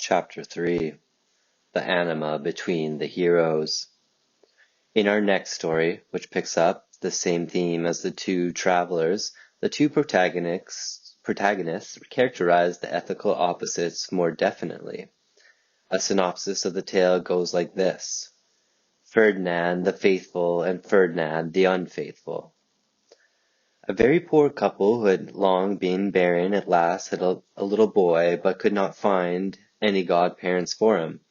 Chapter 3 The Anima Between the Heroes. In our next story, which picks up the same theme as the two travelers, the two protagonists characterize the ethical opposites more definitely. A synopsis of the tale goes like this: Ferdinand the Faithful and Ferdinand the Unfaithful. A very poor couple who had long been barren at last had a little boy, but could not find any godparents for him.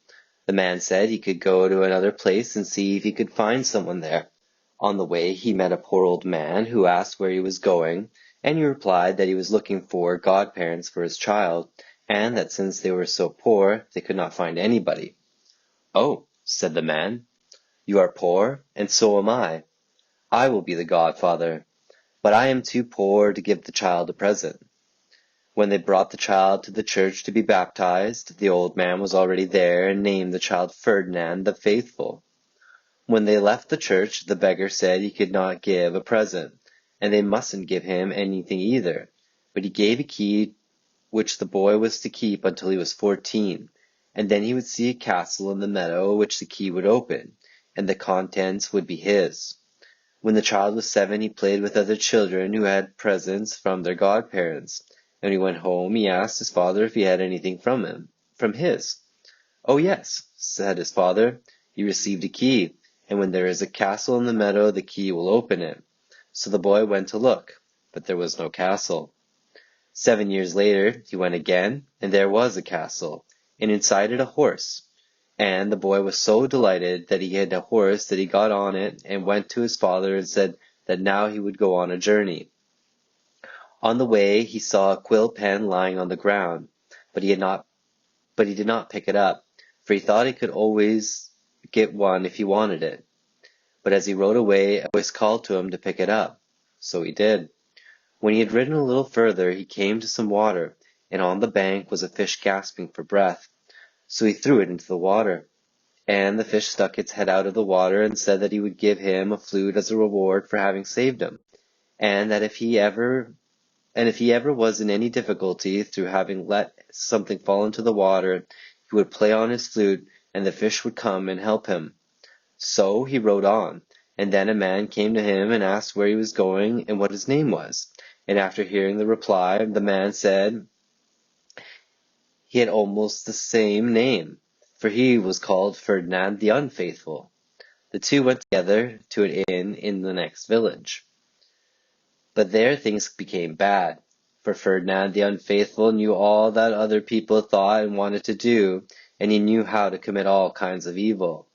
The man said he could go to another place and see if he could find someone there. On the way he met a poor old man who asked where he was going, and he replied that he was looking for godparents for his child, and that since they were so poor they could not find anybody. "Oh," said the man, "you are poor, and so am I. I will be the godfather, but I am too poor to give the child a present." When they brought the child to the church to be baptized, the old man was already there and named the child Ferdinand the Faithful. When they left the church, the beggar said he could not give a present, and they mustn't give him anything either, but he gave a key which the boy was to keep until he was 14, and then he would see a castle in the meadow which the key would open, and the contents would be his. When the child was 7, he played with other children who had presents from their godparents. And when he went home, he asked his father if he had anything from his. "Oh, yes," said his father, "you received a key, and when there is a castle in the meadow, the key will open it." So the boy went to look, but there was no castle. 7 years later, he went again, and there was a castle, and inside it a horse. And the boy was so delighted that he had a horse that he got on it and went to his father and said that now he would go on a journey. On the way he saw a quill pen lying on the ground, but he did not pick it up, for he thought he could always get one if he wanted it. But as he rode away, a voice called to him to pick it up. So he did. When he had ridden a little further, he came to some water, and on the bank was a fish gasping for breath. So he threw it into the water, and the fish stuck its head out of the water and said that he would give him a flute as a reward for having saved him, and that if he ever was in any difficulty through having let something fall into the water, he would play on his flute, and the fish would come and help him. So he rode on, and then a man came to him and asked where he was going and what his name was. And after hearing the reply, the man said he had almost the same name, for he was called Ferdinand the Unfaithful. The two went together to an inn in the next village. But there things became bad, for Ferdinand the Unfaithful knew all that other people thought and wanted to do, and he knew how to commit all kinds of evil.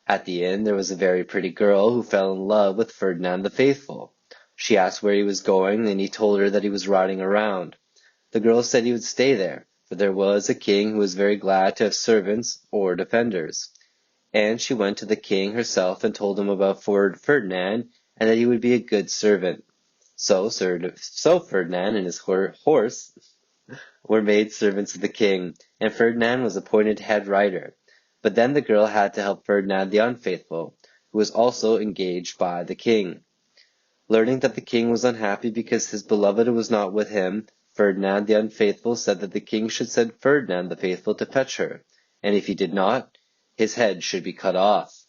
At the inn there was a very pretty girl who fell in love with Ferdinand the Faithful. She asked where he was going, and he told her that he was riding around. The girl said he would stay there, for there was a king who was very glad to have servants or defenders. And she went to the king herself and told him about Ferdinand, and that he would be a good servant. So Ferdinand and his horse were made servants of the king, and Ferdinand was appointed head rider. But then the girl had to help Ferdinand the Unfaithful, who was also engaged by the king. Learning that the king was unhappy because his beloved was not with him, Ferdinand the Unfaithful said that the king should send Ferdinand the Faithful to fetch her, and if he did not, his head should be cut off.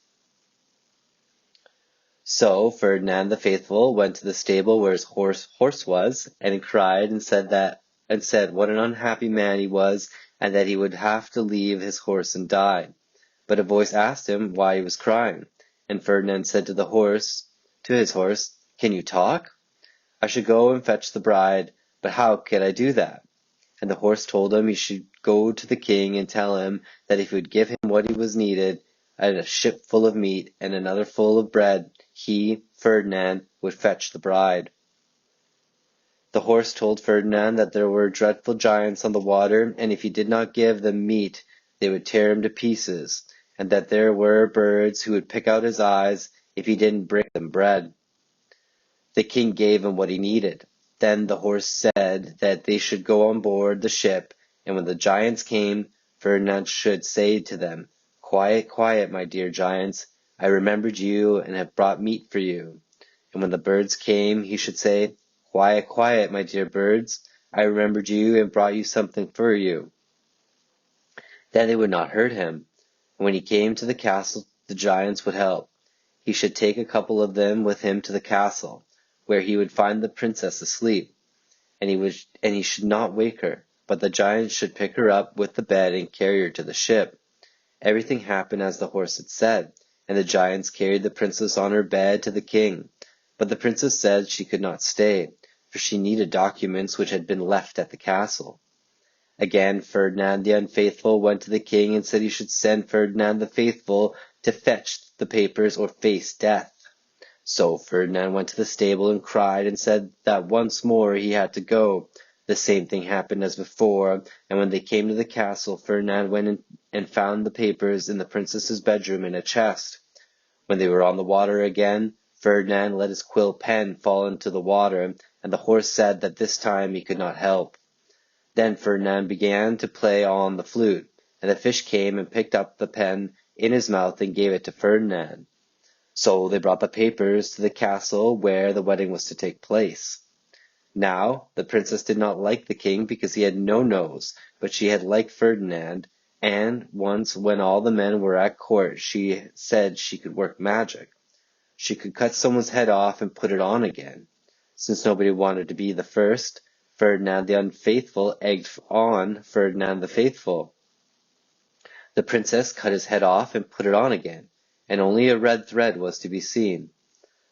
So Ferdinand the Faithful went to the stable where his horse was, and he cried and said what an unhappy man he was, and that he would have to leave his horse and die. But a voice asked him why he was crying, and Ferdinand said to his horse, "Can you talk? I should go and fetch the bride, but how could I do that?" And the horse told him he should go to the king and tell him that if he would give him what he was needed, a ship full of meat and another full of bread, he, Ferdinand, would fetch the bride. The horse told Ferdinand that there were dreadful giants on the water, and if he did not give them meat, they would tear him to pieces, and that there were birds who would pick out his eyes if he didn't bring them bread. The king gave him what he needed. Then the horse said that they should go on board the ship, and when the giants came, Ferdinand should say to them, "Quiet, quiet, my dear giants, I remembered you and have brought meat for you." And when the birds came, he should say, "Quiet, quiet, my dear birds, I remembered you and brought you something for you." Then they would not hurt him. And when he came to the castle, the giants would help. He should take a couple of them with him to the castle, where he would find the princess asleep, and he should not wake her, but the giants should pick her up with the bed and carry her to the ship. Everything happened as the horse had said, and the giants carried the princess on her bed to the king. But the princess said she could not stay, for she needed documents which had been left at the castle. Again, Ferdinand the Unfaithful went to the king and said he should send Ferdinand the Faithful to fetch the papers or face death. So Ferdinand went to the stable and cried and said that once more he had to go. The same thing happened as before, and when they came to the castle, Ferdinand went in and found the papers in the princess's bedroom in a chest. When they were on the water again, Ferdinand let his quill pen fall into the water, and the horse said that this time he could not help. Then Ferdinand began to play on the flute, and the fish came and picked up the pen in his mouth and gave it to Ferdinand. So they brought the papers to the castle where the wedding was to take place. Now the princess did not like the king because he had no nose, but she had liked Ferdinand, and once when all the men were at court she said she could work magic. She could cut someone's head off and put it on again. Since nobody wanted to be the first, Ferdinand the Unfaithful egged on Ferdinand the Faithful. The princess cut his head off and put it on again, and only a red thread was to be seen.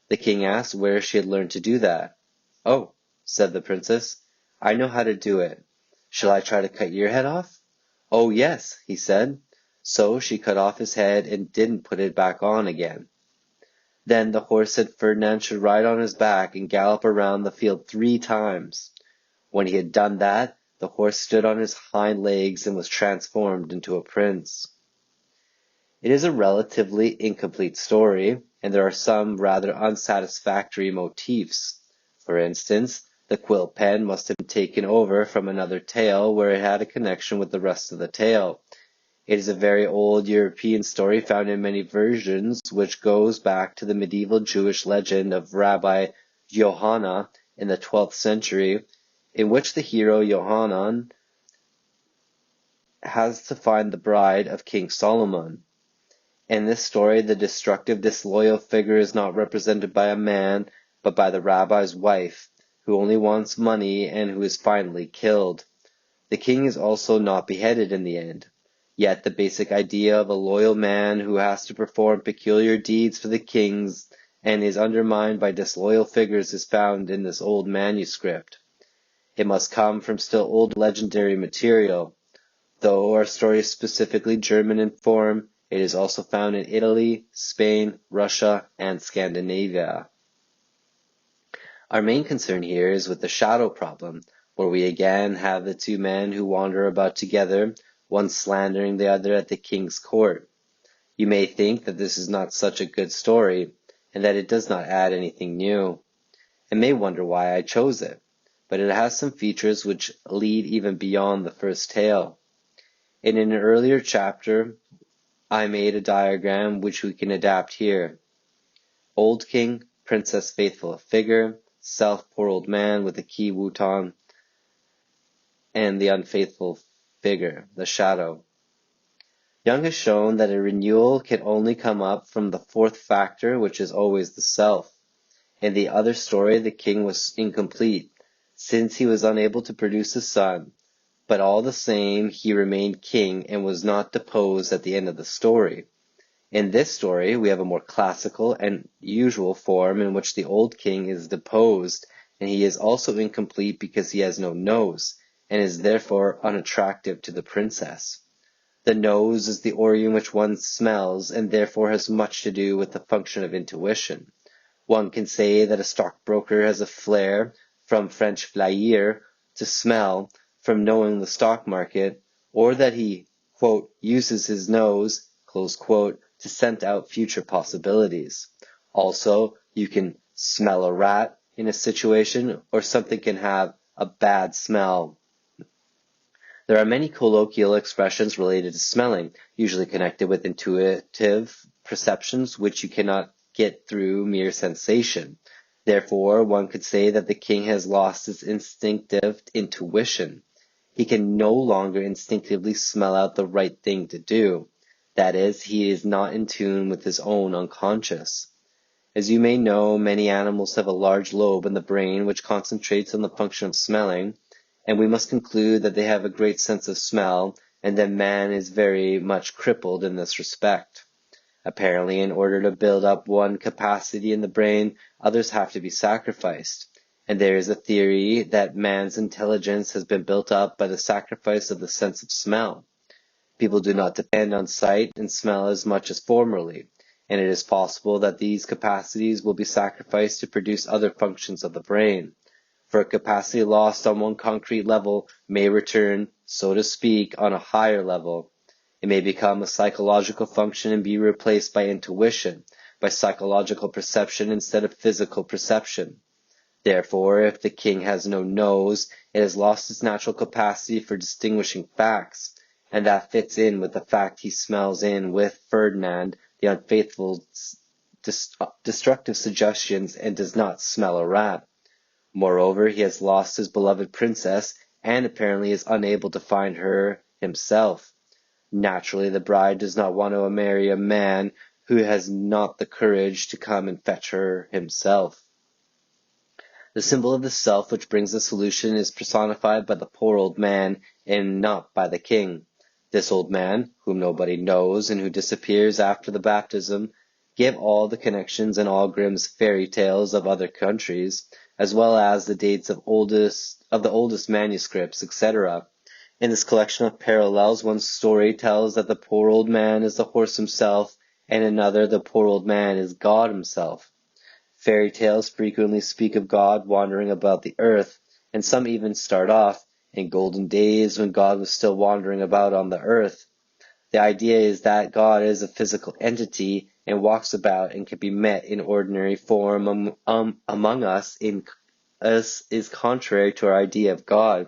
The king asked where she had learned to do that. "Oh," said the princess, "I know how to do it. Shall I try to cut your head off?" "Oh, yes," he said. So she cut off his head and didn't put it back on again. Then the horse said Ferdinand should ride on his back and gallop around the field 3 times. When he had done that, the horse stood on his hind legs and was transformed into a prince. It is a relatively incomplete story, and there are some rather unsatisfactory motifs. For instance, the quill pen must have been taken over from another tale where it had a connection with the rest of the tale. It is a very old European story found in many versions, which goes back to the medieval Jewish legend of Rabbi Yohanan in the 12th century, in which the hero Yohanan has to find the bride of King Solomon. In this story, the destructive, disloyal figure is not represented by a man, but by the rabbi's wife, who only wants money and who is finally killed. The king is also not beheaded in the end. Yet the basic idea of a loyal man who has to perform peculiar deeds for the kings and is undermined by disloyal figures is found in this old manuscript. It must come from still old legendary material. Though our story is specifically German in form, it is also found in Italy, Spain, Russia, and Scandinavia. Our main concern here is with the shadow problem, where we again have the 2 men who wander about together, one slandering the other at the king's court. You may think that this is not such a good story, and that it does not add anything new, and may wonder why I chose it, but it has some features which lead even beyond the first tale. In an earlier chapter, I made a diagram which we can adapt here. Old king, princess faithful figure, self poor old man with a key wutan, and the unfaithful figure, the shadow. Jung has shown that a renewal can only come up from the 4th factor, which is always the self. In the other story, the king was incomplete, since he was unable to produce a son, but all the same he remained king and was not deposed at the end of the story. In this story, we have a more classical and usual form in which the old king is deposed, and he is also incomplete because he has no nose, and is therefore unattractive to the princess. The nose is the organ which one smells, and therefore has much to do with the function of intuition. One can say that a stockbroker has a flair, from French flair, to smell, from knowing the stock market, or that he, quote, uses his nose, close quote, to scent out future possibilities. Also, you can smell a rat in a situation, or something can have a bad smell. There are many colloquial expressions related to smelling, usually connected with intuitive perceptions which you cannot get through mere sensation. Therefore, one could say that the king has lost his instinctive intuition. he can no longer instinctively smell out the right thing to do. That is, he is not in tune with his own unconscious. As you may know, many animals have a large lobe in the brain which concentrates on the function of smelling, and we must conclude that they have a great sense of smell, and that man is very much crippled in this respect. Apparently, in order to build up one capacity in the brain, others have to be sacrificed. And there is a theory that man's intelligence has been built up by the sacrifice of the sense of smell. People do not depend on sight and smell as much as formerly, and it is possible that these capacities will be sacrificed to produce other functions of the brain. For a capacity lost on one concrete level may return, so to speak, on a higher level. It may become a psychological function and be replaced by intuition, by psychological perception instead of physical perception. Therefore, if the king has no nose, it has lost its natural capacity for distinguishing facts, and that fits in with the fact he smells in with Ferdinand the unfaithful's destructive suggestions and does not smell a rat. Moreover, he has lost his beloved princess and apparently is unable to find her himself. Naturally, the bride does not want to marry a man who has not the courage to come and fetch her himself. The symbol of the self which brings the solution is personified by the poor old man and not by the king. This old man, whom nobody knows and who disappears after the baptism, gave all the connections and all Grimm's fairy tales of other countries, as well as the dates of the oldest manuscripts, etc. In this collection of parallels, one story tells that the poor old man is the horse himself, and another the poor old man is God himself. Fairy tales frequently speak of God wandering about the earth, and some even start off, in golden days when God was still wandering about on the earth. The idea is that God is a physical entity and walks about and can be met in ordinary form among us is contrary to our idea of God.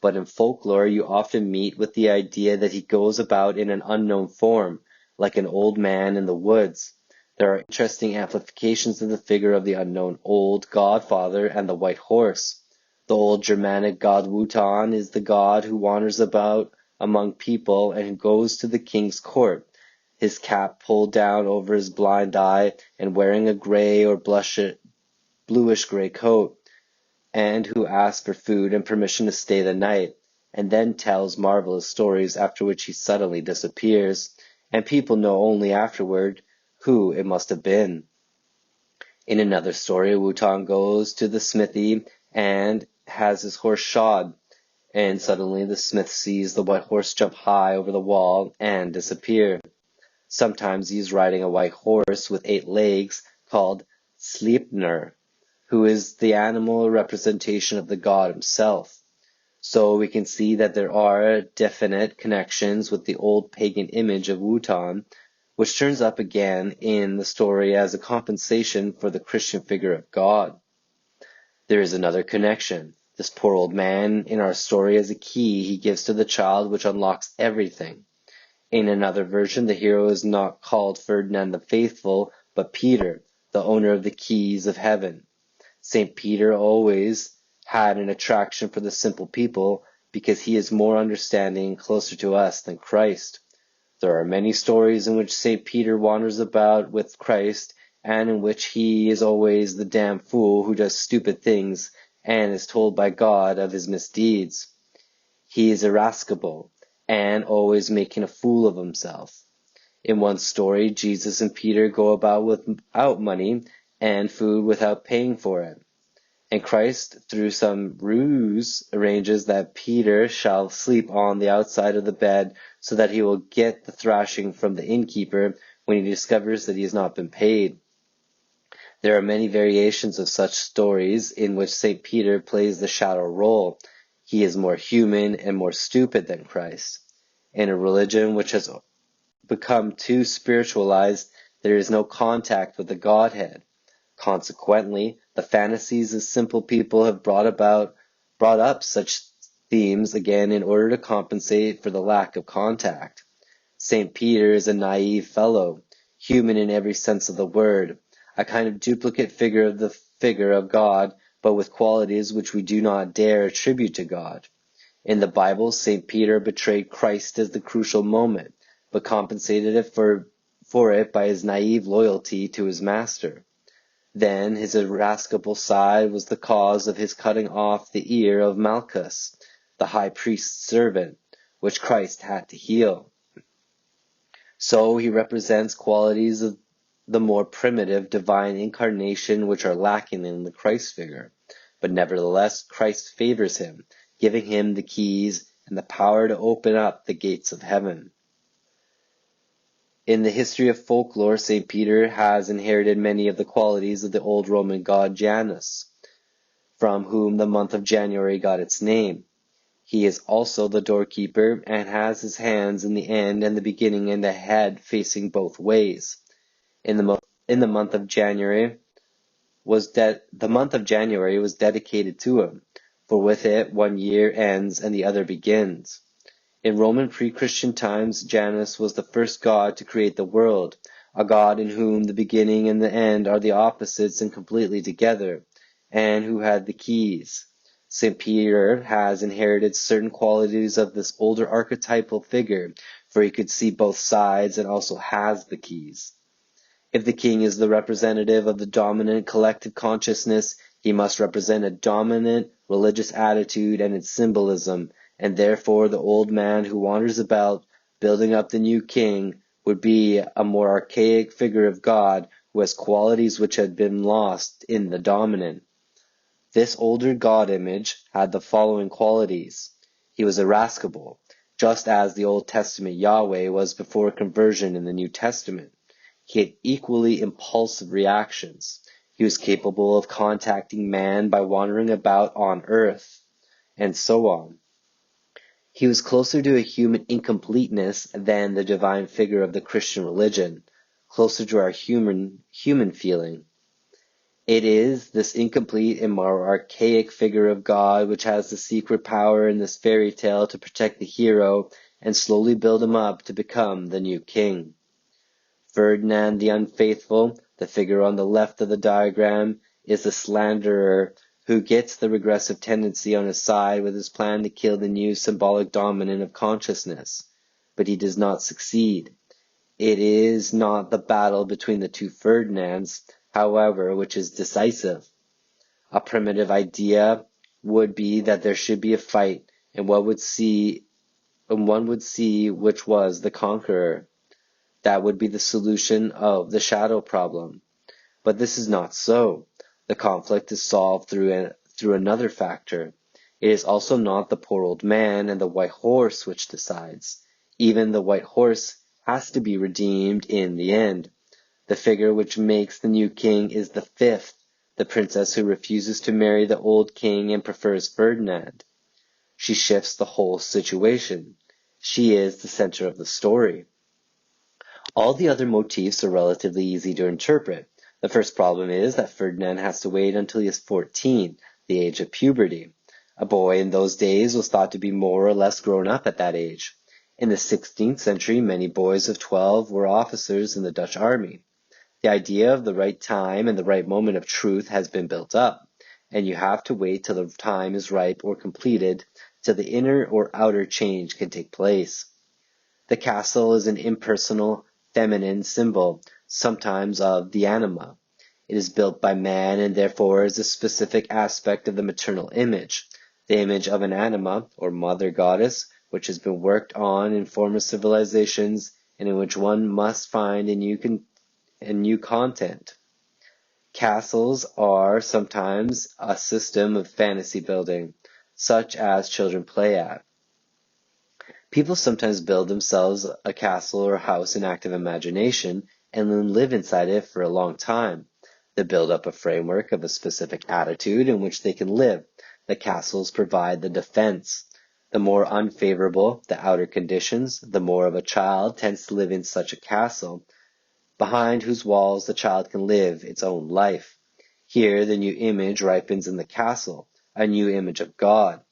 But in folklore, you often meet with the idea that he goes about in an unknown form, like an old man in the woods. There are interesting amplifications of the figure of the unknown old godfather and the white horse. The old Germanic god Wotan is the god who wanders about among people and who goes to the king's court, his cap pulled down over his blind eye and wearing a gray or bluish-gray coat, and who asks for food and permission to stay the night, and then tells marvelous stories, after which he suddenly disappears, and people know only afterward who it must have been. In another story, Wotan goes to the smithy and has his horse shod, and suddenly the smith sees the white horse jump high over the wall and disappear. Sometimes he is riding a white horse with 8 legs called Sleipnir, who is the animal representation of the god himself. So we can see that there are definite connections with the old pagan image of Wotan, which turns up again in the story as a compensation for the Christian figure of God. There is another connection. This poor old man in our story has a key he gives to the child which unlocks everything. In another version, the hero is not called Ferdinand the Faithful, but Peter, the owner of the keys of heaven. St. Peter always had an attraction for the simple people because he is more understanding and closer to us than Christ. There are many stories in which St. Peter wanders about with Christ and in which he is always the damn fool who does stupid things and is told by God of his misdeeds. He is irascible and always making a fool of himself. In one story, Jesus and Peter go about without money and food without paying for it. And Christ, through some ruse, arranges that Peter shall sleep on the outside of the bed so that he will get the thrashing from the innkeeper when he discovers that he has not been paid. There are many variations of such stories in which St. Peter plays the shadow role. He is more human and more stupid than Christ. In a religion which has become too spiritualized, there is no contact with the Godhead. Consequently, the fantasies of simple people have brought up such themes again in order to compensate for the lack of contact. St. Peter is a naive fellow, human in every sense of the word, a kind of duplicate figure of God, but with qualities which we do not dare attribute to God. In the Bible, St. Peter betrayed Christ as the crucial moment, but compensated it for it by his naive loyalty to his master. Then his irascible side was the cause of his cutting off the ear of Malchus, the high priest's servant, which Christ had to heal. So he represents qualities of the more primitive divine incarnation which are lacking in the Christ figure. But nevertheless, Christ favors him, giving him the keys and the power to open up the gates of heaven. In the history of folklore, St. Peter has inherited many of the qualities of the old Roman god Janus, from whom the month of January got its name. He is also the doorkeeper and has his hands in the end and the beginning and the head facing both ways. The month of January was dedicated to him, for with it one year ends and the other begins. In Roman pre-Christian times, Janus was the first god to create the world, a god in whom the beginning and the end are the opposites and completely together, and who had the keys. St. Peter has inherited certain qualities of this older archetypal figure, for he could see both sides and also has the keys. If the king is the representative of the dominant collective consciousness, he must represent a dominant religious attitude and its symbolism, and therefore the old man who wanders about building up the new king would be a more archaic figure of God who has qualities which had been lost in the dominant. This older God image had the following qualities. He was irascible, just as the Old Testament Yahweh was before conversion in the New Testament. He had equally impulsive reactions. He was capable of contacting man by wandering about on earth, and so on. He was closer to a human incompleteness than the divine figure of the Christian religion, closer to our human feeling. It is this incomplete and more archaic figure of God which has the secret power in this fairy tale to protect the hero and slowly build him up to become the new king. Ferdinand the Unfaithful, the figure on the left of the diagram, is the slanderer who gets the regressive tendency on his side with his plan to kill the new symbolic dominant of consciousness. But he does not succeed. It is not the battle between the two Ferdinands, however, which is decisive. A primitive idea would be that there should be a fight, and one would see which was the conqueror. That would be the solution of the shadow problem. But this is not so. The conflict is solved through another factor. It is also not the poor old man and the white horse which decides. Even the white horse has to be redeemed in the end. The figure which makes the new king is the fifth, the princess who refuses to marry the old king and prefers Ferdinand. She shifts the whole situation. She is the center of the story. All the other motifs are relatively easy to interpret. The first problem is that Ferdinand has to wait until he is 14, the age of puberty. A boy in those days was thought to be more or less grown up at that age. In the 16th century, many boys of 12 were officers in the Dutch army. The idea of the right time and the right moment of truth has been built up, and you have to wait till the time is ripe or completed, till the inner or outer change can take place. The castle is an impersonal, feminine symbol, sometimes of the Anima. It is built by man and therefore is a specific aspect of the maternal image, the image of an Anima, or mother goddess, which has been worked on in former civilizations and in which one must find a new content. Castles are sometimes a system of fantasy building, such as children play at. People sometimes build themselves a castle or house in active imagination and then live inside it for a long time. They build up a framework of a specific attitude in which they can live. The castles provide the defense. The more unfavorable the outer conditions, the more of a child tends to live in such a castle, behind whose walls the child can live its own life. Here the new image ripens in the castle, a new image of God.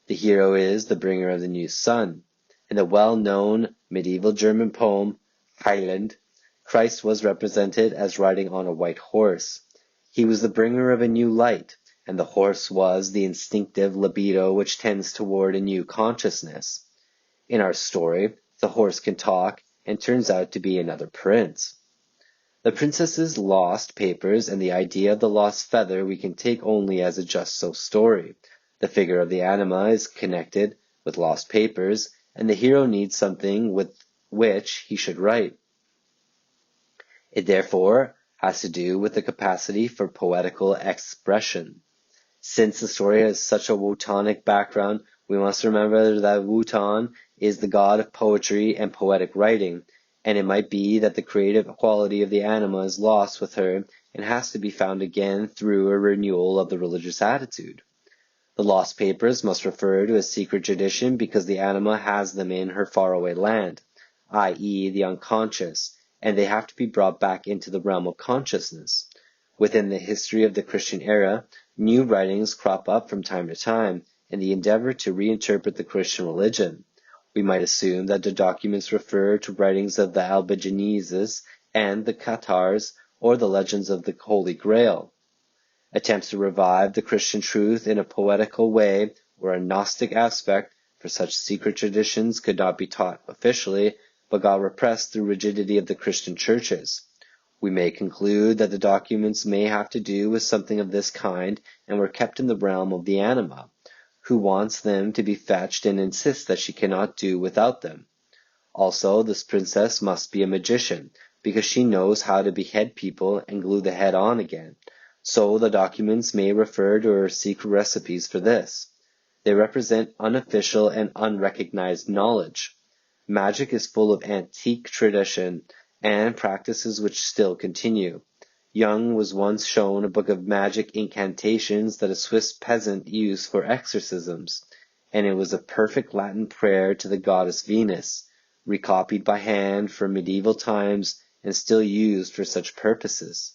The hero is the bringer of the new sun. In the well-known medieval German poem, Heiland, Christ was represented as riding on a white horse. He was the bringer of a new light, and the horse was the instinctive libido which tends toward a new consciousness. In our story, the horse can talk and turns out to be another prince. The princess's lost papers and the idea of the lost feather we can take only as a just-so story. The figure of the Anima is connected with lost papers, and the hero needs something with which he should write. It therefore has to do with the capacity for poetical expression. Since the story has such a Wotanic background, we must remember that Wotan is the god of poetry and poetic writing, and it might be that the creative quality of the Anima is lost with her and has to be found again through a renewal of the religious attitude. The lost papers must refer to a secret tradition because the Anima has them in her faraway land, i.e. the unconscious, and they have to be brought back into the realm of consciousness. Within the history of the Christian era, new writings crop up from time to time in the endeavor to reinterpret the Christian religion. We might assume that the documents refer to writings of the Albigenses and the Cathars or the legends of the Holy Grail. Attempts to revive the Christian truth in a poetical way or a Gnostic aspect, for such secret traditions could not be taught officially, but got repressed through rigidity of the Christian churches. We may conclude that the documents may have to do with something of this kind and were kept in the realm of the Anima, who wants them to be fetched and insists that she cannot do without them. Also, this princess must be a magician, because she knows how to behead people and glue the head on again. So the documents may refer to her secret recipes for this. They represent unofficial and unrecognized knowledge. Magic is full of antique tradition and practices which still continue. Young was once shown a book of magic incantations that a Swiss peasant used for exorcisms, and it was a perfect Latin prayer to the goddess Venus, recopied by hand from medieval times and still used for such purposes.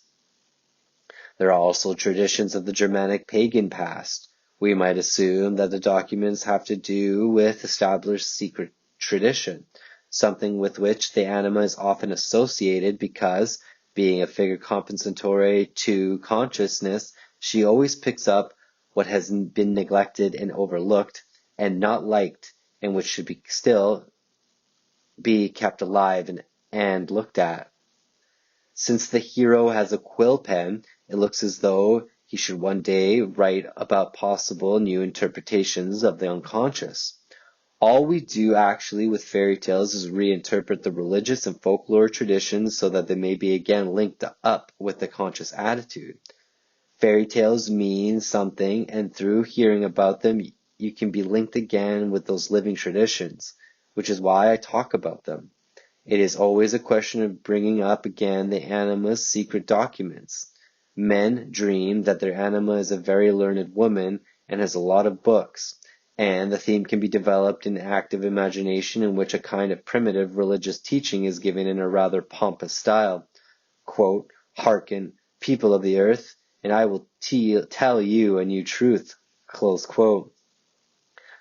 There are also traditions of the Germanic pagan past. We might assume that the documents have to do with established secret tradition, something with which the Anima is often associated because, being a figure compensatory to consciousness, she always picks up what has been neglected and overlooked and not liked, and which should still be kept alive and looked at. Since the hero has a quill pen, it looks as though he should one day write about possible new interpretations of the unconscious. All we do actually with fairy tales is reinterpret the religious and folklore traditions so that they may be again linked up with the conscious attitude. Fairy tales mean something, and through hearing about them, you can be linked again with those living traditions, which is why I talk about them. It is always a question of bringing up again the Anima's secret documents. Men dream that their Anima is a very learned woman and has a lot of books, and the theme can be developed in active imagination in which a kind of primitive religious teaching is given in a rather pompous style. Quote, "Hearken, people of the earth, and I will tell you a new truth." Close quote.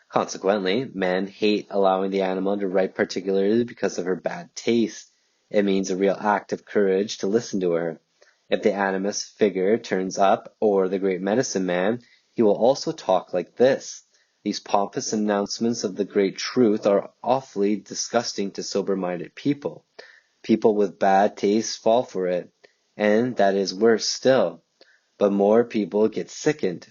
Consequently, men hate allowing the Anima to write particularly because of her bad taste. It means a real act of courage to listen to her. If the Animist figure turns up, or the great medicine man, he will also talk like this. These pompous announcements of the great truth are awfully disgusting to sober-minded people. People with bad taste fall for it, and that is worse still. But more people get sickened.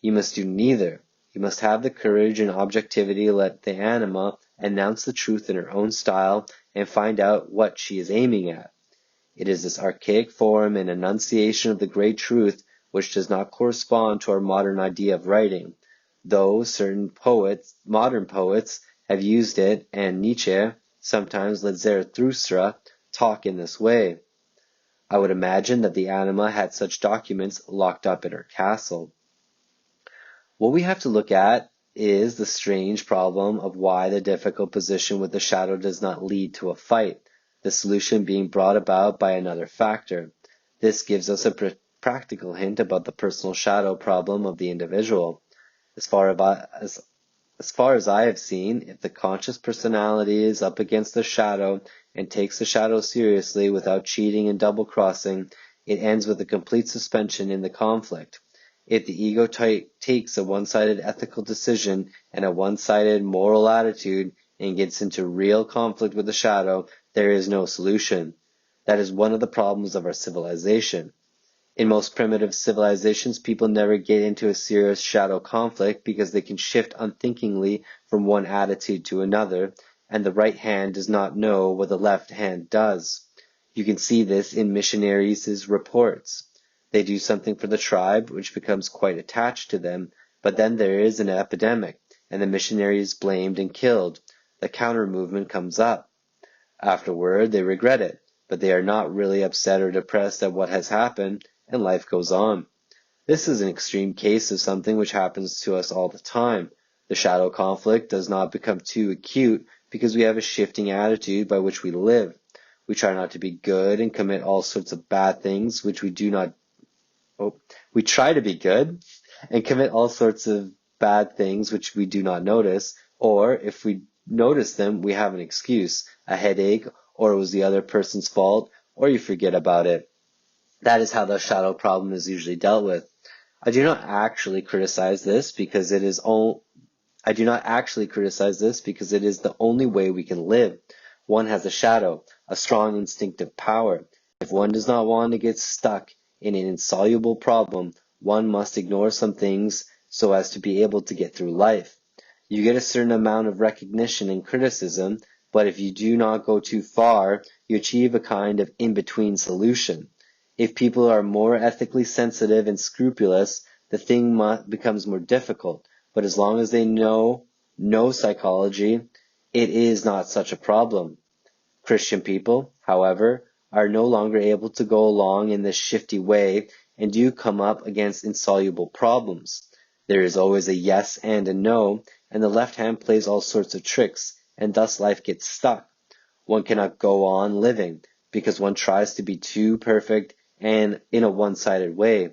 You must do neither. You must have the courage and objectivity to let the Anima announce the truth in her own style and find out what she is aiming at. It is this archaic form and enunciation of the great truth which does not correspond to our modern idea of writing, though certain modern poets, have used it, and Nietzsche, sometimes let Zarathustra talk in this way. I would imagine that the Anima had such documents locked up in her castle. What we have to look at is the strange problem of why the difficult position with the shadow does not lead to a fight, the solution being brought about by another factor. This gives us a practical hint about the personal shadow problem of the individual. As far as I have seen, if the conscious personality is up against the shadow and takes the shadow seriously without cheating and double-crossing, it ends with a complete suspension in the conflict. If the ego takes a one-sided ethical decision and a one-sided moral attitude and gets into real conflict with the shadow, there is no solution. That is one of the problems of our civilization. In most primitive civilizations, people never get into a serious shadow conflict because they can shift unthinkingly from one attitude to another, and the right hand does not know what the left hand does. You can see this in missionaries' reports. They do something for the tribe, which becomes quite attached to them, but then there is an epidemic, and the missionary is blamed and killed. The counter-movement comes up. Afterward, they regret it, but they are not really upset or depressed at what has happened, and life goes on. This is an extreme case of something which happens to us all the time. The shadow conflict does not become too acute because we have a shifting attitude by which we live. We try not to be good and commit all sorts of bad things which we try to be good and commit all sorts of bad things which we do not notice, or if we notice them, we have an excuse, a headache, or it was the other person's fault, or you forget about it. That is how the shadow problem is usually dealt with. I do not actually criticize this because it is the only way we can live. One has a shadow, a strong instinctive power. If one does not want to get stuck in an insoluble problem, one must ignore some things so as to be able to get through life. You get a certain amount of recognition and criticism, but if you do not go too far, you achieve a kind of in-between solution. If people are more ethically sensitive and scrupulous, the thing becomes more difficult, but as long as they know psychology, it is not such a problem. Christian people, however, are no longer able to go along in this shifty way and do come up against insoluble problems. There is always a yes and a no, and the left hand plays all sorts of tricks, and thus life gets stuck. One cannot go on living because one tries to be too perfect and in a one-sided way.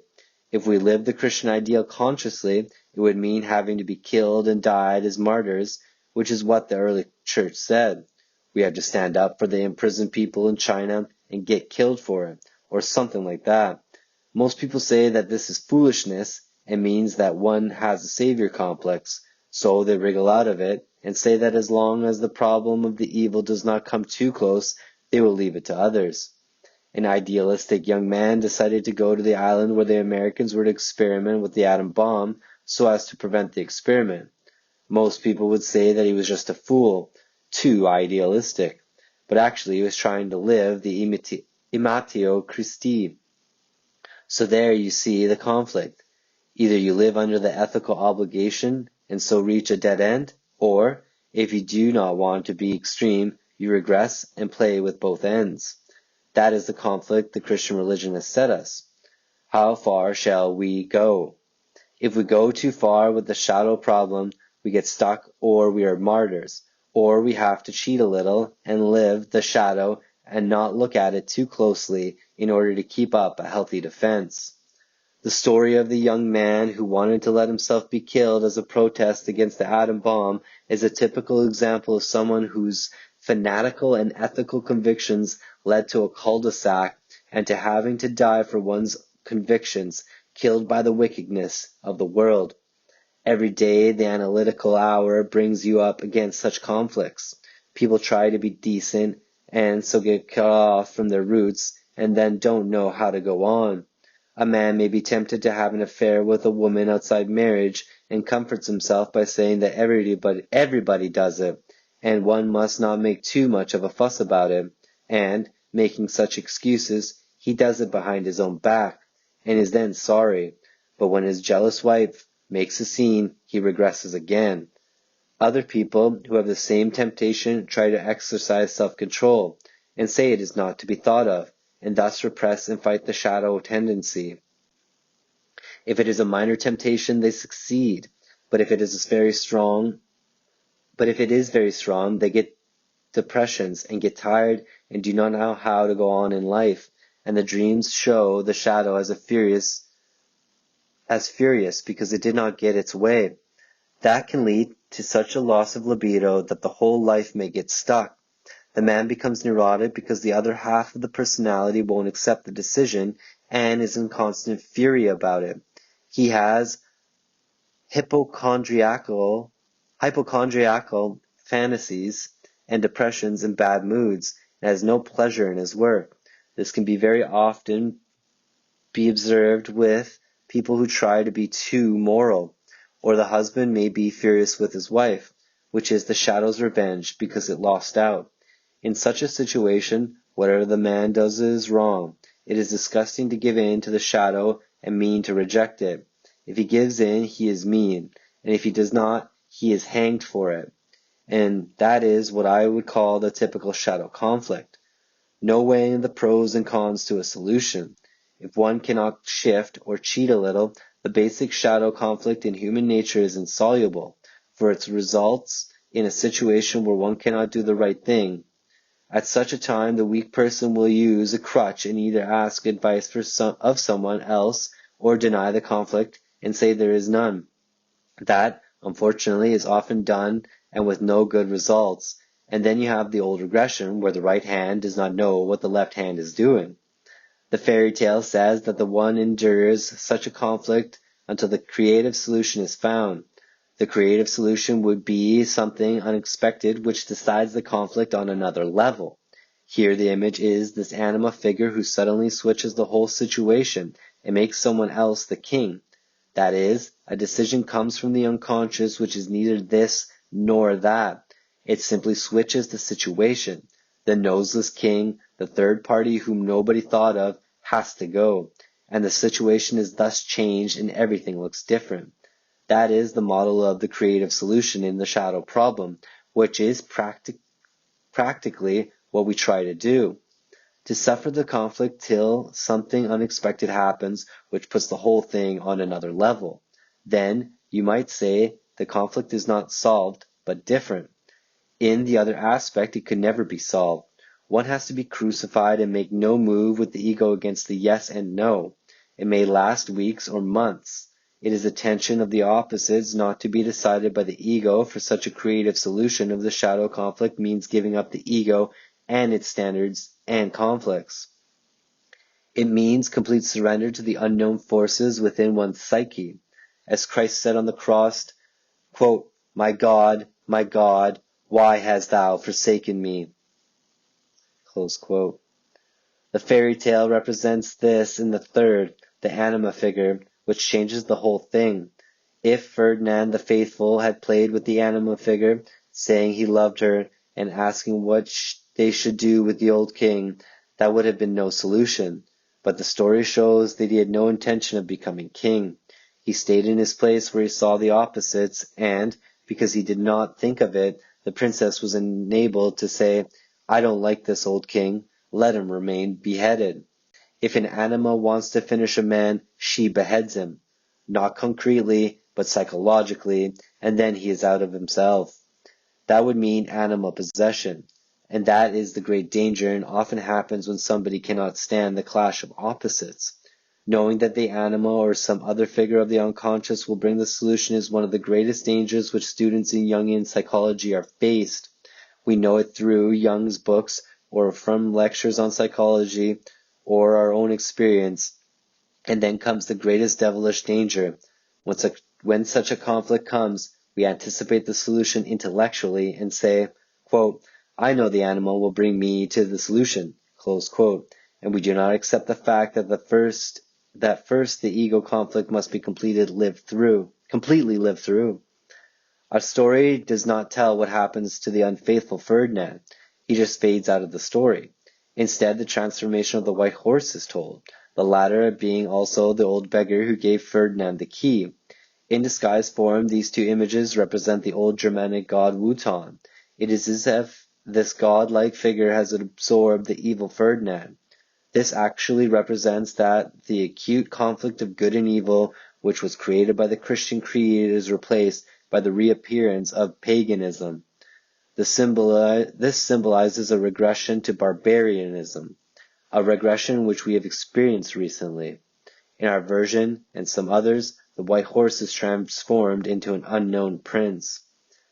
If we live the Christian ideal consciously, it would mean having to be killed and died as martyrs, which is what the early church said. We have to stand up for the imprisoned people in China and get killed for it, or something like that. Most people say that this is foolishness and means that one has a savior complex, so they wriggle out of it and say that as long as the problem of the evil does not come too close, they will leave it to others. An idealistic young man decided to go to the island where the Americans were to experiment with the atom bomb so as to prevent the experiment. Most people would say that he was just a fool, too idealistic, but actually he was trying to live the imitatio Christi. So there you see the conflict. Either you live under the ethical obligation and so reach a dead end, or, if you do not want to be extreme, you regress and play with both ends. That is the conflict the Christian religion has set us. How far shall we go? If we go too far with the shadow problem, we get stuck or we are martyrs, or we have to cheat a little and live the shadow and not look at it too closely in order to keep up a healthy defense. The story of the young man who wanted to let himself be killed as a protest against the atom bomb is a typical example of someone whose fanatical and ethical convictions led to a cul-de-sac and to having to die for one's convictions, killed by the wickedness of the world. Every day the analytical hour brings you up against such conflicts. People try to be decent and so get cut off from their roots and then don't know how to go on. A man may be tempted to have an affair with a woman outside marriage and comforts himself by saying that everybody does it, and one must not make too much of a fuss about it. And, making such excuses, he does it behind his own back, and is then sorry. But when his jealous wife makes a scene, he regresses again. Other people who have the same temptation try to exercise self-control, and say it is not to be thought of, and thus repress and fight the shadow tendency. If it is a minor temptation, they succeed, but if it is very strong, they get depressions and get tired and do not know how to go on in life, and the dreams show the shadow as furious because it did not get its way. That can lead to such a loss of libido that the whole life may get stuck. The man becomes neurotic because the other half of the personality won't accept the decision and is in constant fury about it. He has hypochondriacal fantasies and depressions and bad moods, and has no pleasure in his work. This can be very often be observed with people who try to be too moral, or the husband may be furious with his wife, which is the shadow's revenge because it lost out. In such a situation, whatever the man does is wrong. It is disgusting to give in to the shadow and mean to reject it. If he gives in, he is mean, and if he does not, he is hanged for it. And that is what I would call the typical shadow conflict. No weighing the pros and cons to a solution. If one cannot shift or cheat a little, the basic shadow conflict in human nature is insoluble, for it results in a situation where one cannot do the right thing. At such a time, the weak person will use a crutch and either ask advice of someone else or deny the conflict and say there is none. That, unfortunately, is often done and with no good results. And then you have the old regression where the right hand does not know what the left hand is doing. The fairy tale says that the one endures such a conflict until the creative solution is found. The creative solution would be something unexpected which decides the conflict on another level. Here the image is this anima figure who suddenly switches the whole situation and makes someone else the king. That is, a decision comes from the unconscious which is neither this nor that. It simply switches the situation. The noseless king, the third party whom nobody thought of, has to go, and the situation is thus changed and everything looks different. That is the model of the creative solution in the shadow problem, which is practically what we try to do. To suffer the conflict till something unexpected happens, which puts the whole thing on another level. Then, you might say, the conflict is not solved, but different. In the other aspect, it could never be solved. One has to be crucified and make no move with the ego against the yes and no. It may last weeks or months. It is the tension of the opposites not to be decided by the ego, for such a creative solution of the shadow conflict means giving up the ego and its standards and conflicts. It means complete surrender to the unknown forces within one's psyche. As Christ said on the cross, quote, my God, why hast thou forsaken me? Close quote. The fairy tale represents this in the third, the Anima figure, which changes the whole thing. If Ferdinand the Faithful had played with the Anima figure, saying he loved her and asking what they should do with the old king, that would have been no solution. But the story shows that he had no intention of becoming king. He stayed in his place where he saw the opposites, and, because he did not think of it, the princess was enabled to say, I don't like this old king, let him remain beheaded. If an anima wants to finish a man, she beheads him. Not concretely, but psychologically, and then he is out of himself. That would mean anima possession, and that is the great danger and often happens when somebody cannot stand the clash of opposites. Knowing that the anima or some other figure of the unconscious will bring the solution is one of the greatest dangers which students in Jungian psychology are faced. We know it through Jung's books or from lectures on psychology or our own experience. And then comes the greatest devilish danger. When such a conflict comes, we anticipate the solution intellectually and say, quote, I know the animal will bring me to the solution, close quote, and we do not accept the fact that first the ego conflict must be completely lived through. Our story does not tell what happens to the unfaithful Ferdinand. He just fades out of the story. Instead, the transformation of the white horse is told, the latter being also the old beggar who gave Ferdinand the key. In disguised form, these two images represent the old Germanic god Wotan. It is as if this god-like figure has absorbed the evil Ferdinand. This actually represents that the acute conflict of good and evil, which was created by the Christian creed, is replaced by the reappearance of paganism. This symbolizes a regression to barbarianism, a regression which we have experienced recently. In our version, and some others, the white horse is transformed into an unknown prince.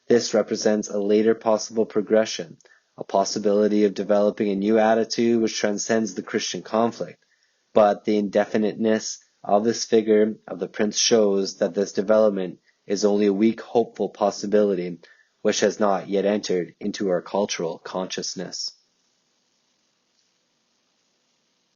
This represents a later possible progression, a possibility of developing a new attitude which transcends the Christian conflict, but the indefiniteness All this figure of the prince shows that this development is only a weak, hopeful possibility which has not yet entered into our cultural consciousness.